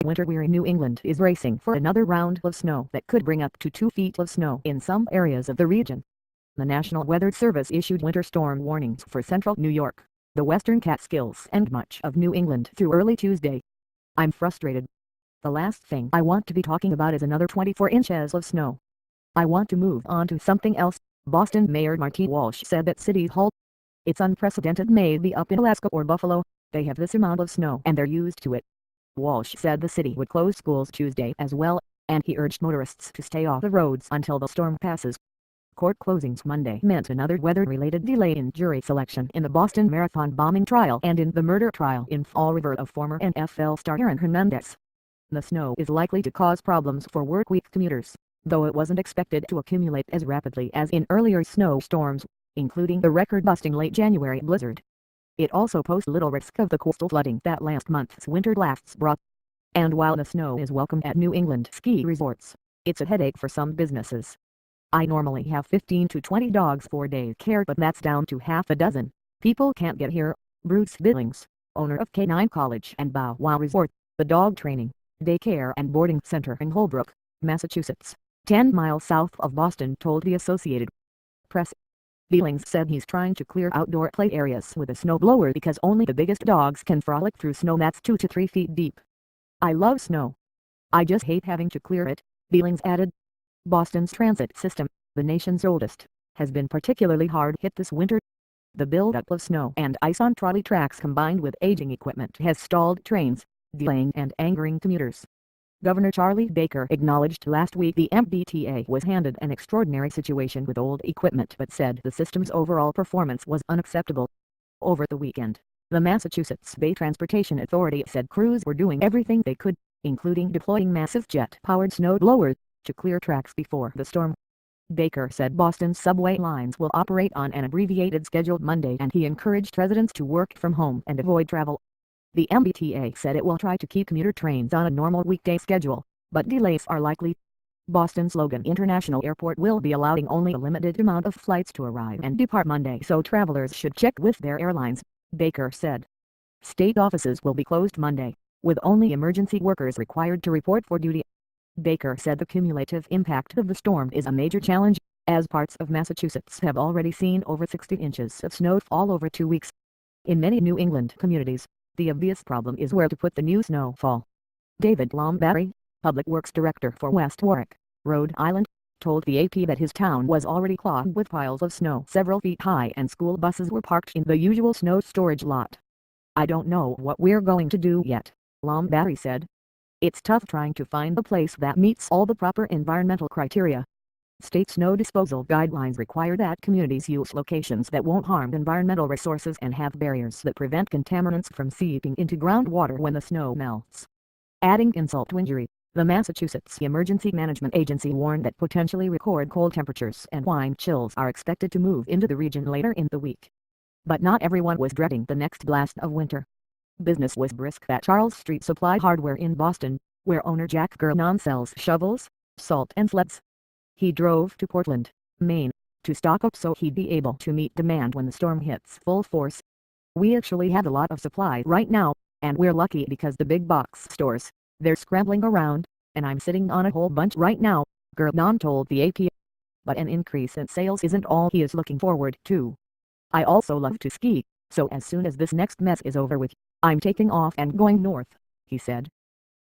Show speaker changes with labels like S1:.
S1: winter-weary New England is bracing for another round of snow that could bring up to 2 feet of snow in some areas of the region. The National Weather Service issued winter storm warnings for central New York, the western Catskills and much of New England through early Tuesday. "I'm frustrated. The last thing I want to be talking about is another 24 inches of snow. I want to move on to something else," Boston Mayor Marty Walsh said at City Hall. "It's unprecedented. Maybe up in Alaska or Buffalo, they have this amount of snow and they're used to it." Walsh said the city would close schools Tuesday as well, and he urged motorists to stay off the roads until the storm passes. Court closings Monday meant another weather-related delay in jury selection in the Boston Marathon bombing trial and in the murder trial in Fall River of former NFL star Aaron Hernandez. The snow is likely to cause problems for workweek commuters, though it wasn't expected to accumulate as rapidly as in earlier snowstorms, including the record-busting late January blizzard. It also posed little risk of the coastal flooding that last month's winter blasts brought. And while the snow is welcome at New England ski resorts, it's a headache for some businesses. "I normally have 15 to 20 dogs for daycare, but that's down to half a dozen. People can't get here," Bruce Billings, owner of K9 College and Bow Wow Resort, the dog training, daycare and boarding center in Holbrook, Massachusetts, 10 miles south of Boston, told the Associated Press. Billings said he's trying to clear outdoor play areas with a snowblower because only the biggest dogs can frolic through snow that's 2 to 3 feet deep. "I love snow. I just hate having to clear it," Billings added. Boston's transit system, the nation's oldest, has been particularly hard hit this winter. The buildup of snow and ice on trolley tracks combined with aging equipment has stalled trains, delaying and angering commuters. Governor Charlie Baker acknowledged last week the MBTA was handed an extraordinary situation with old equipment but said the system's overall performance was unacceptable. Over the weekend, the Massachusetts Bay Transportation Authority said crews were doing everything they could, including deploying massive jet-powered snowblowers, to clear tracks before the storm. Baker said Boston's subway lines will operate on an abbreviated schedule Monday, and he encouraged residents to work from home and avoid travel. The MBTA said it will try to keep commuter trains on a normal weekday schedule, but delays are likely. Boston's Logan International Airport will be allowing only a limited amount of flights to arrive and depart Monday, so travelers should check with their airlines, Baker said. State offices will be closed Monday, with only emergency workers required to report for duty. Baker said the cumulative impact of the storm is a major challenge, as parts of Massachusetts have already seen over 60 inches of snowfall over 2 weeks. In many New England communities, the obvious problem is where to put the new snowfall. David Lombardi, Public Works Director for West Warwick, Rhode Island, told the AP that his town was already clogged with piles of snow several feet high and school buses were parked in the usual snow storage lot. "I don't know what we're going to do yet," Lombardi said. "It's tough trying to find a place that meets all the proper environmental criteria. State snow disposal guidelines require that communities use locations that won't harm environmental resources and have barriers that prevent contaminants from seeping into groundwater when the snow melts." Adding insult to injury, the Massachusetts Emergency Management Agency warned that potentially record cold temperatures and wind chills are expected to move into the region later in the week. But not everyone was dreading the next blast of winter. Business was brisk at Charles Street Supply Hardware in Boston, where owner Jack Gurnon sells shovels, salt and sleds. He drove to Portland, Maine, to stock up so he'd be able to meet demand when the storm hits full force. "We actually have a lot of supply right now, and we're lucky because the big box stores, they're scrambling around, and I'm sitting on a whole bunch right now," Gurnon told the AP. But an increase in sales isn't all he is looking forward to. "I also love to ski, so as soon as this next mess is over with, I'm taking off and going north," he said.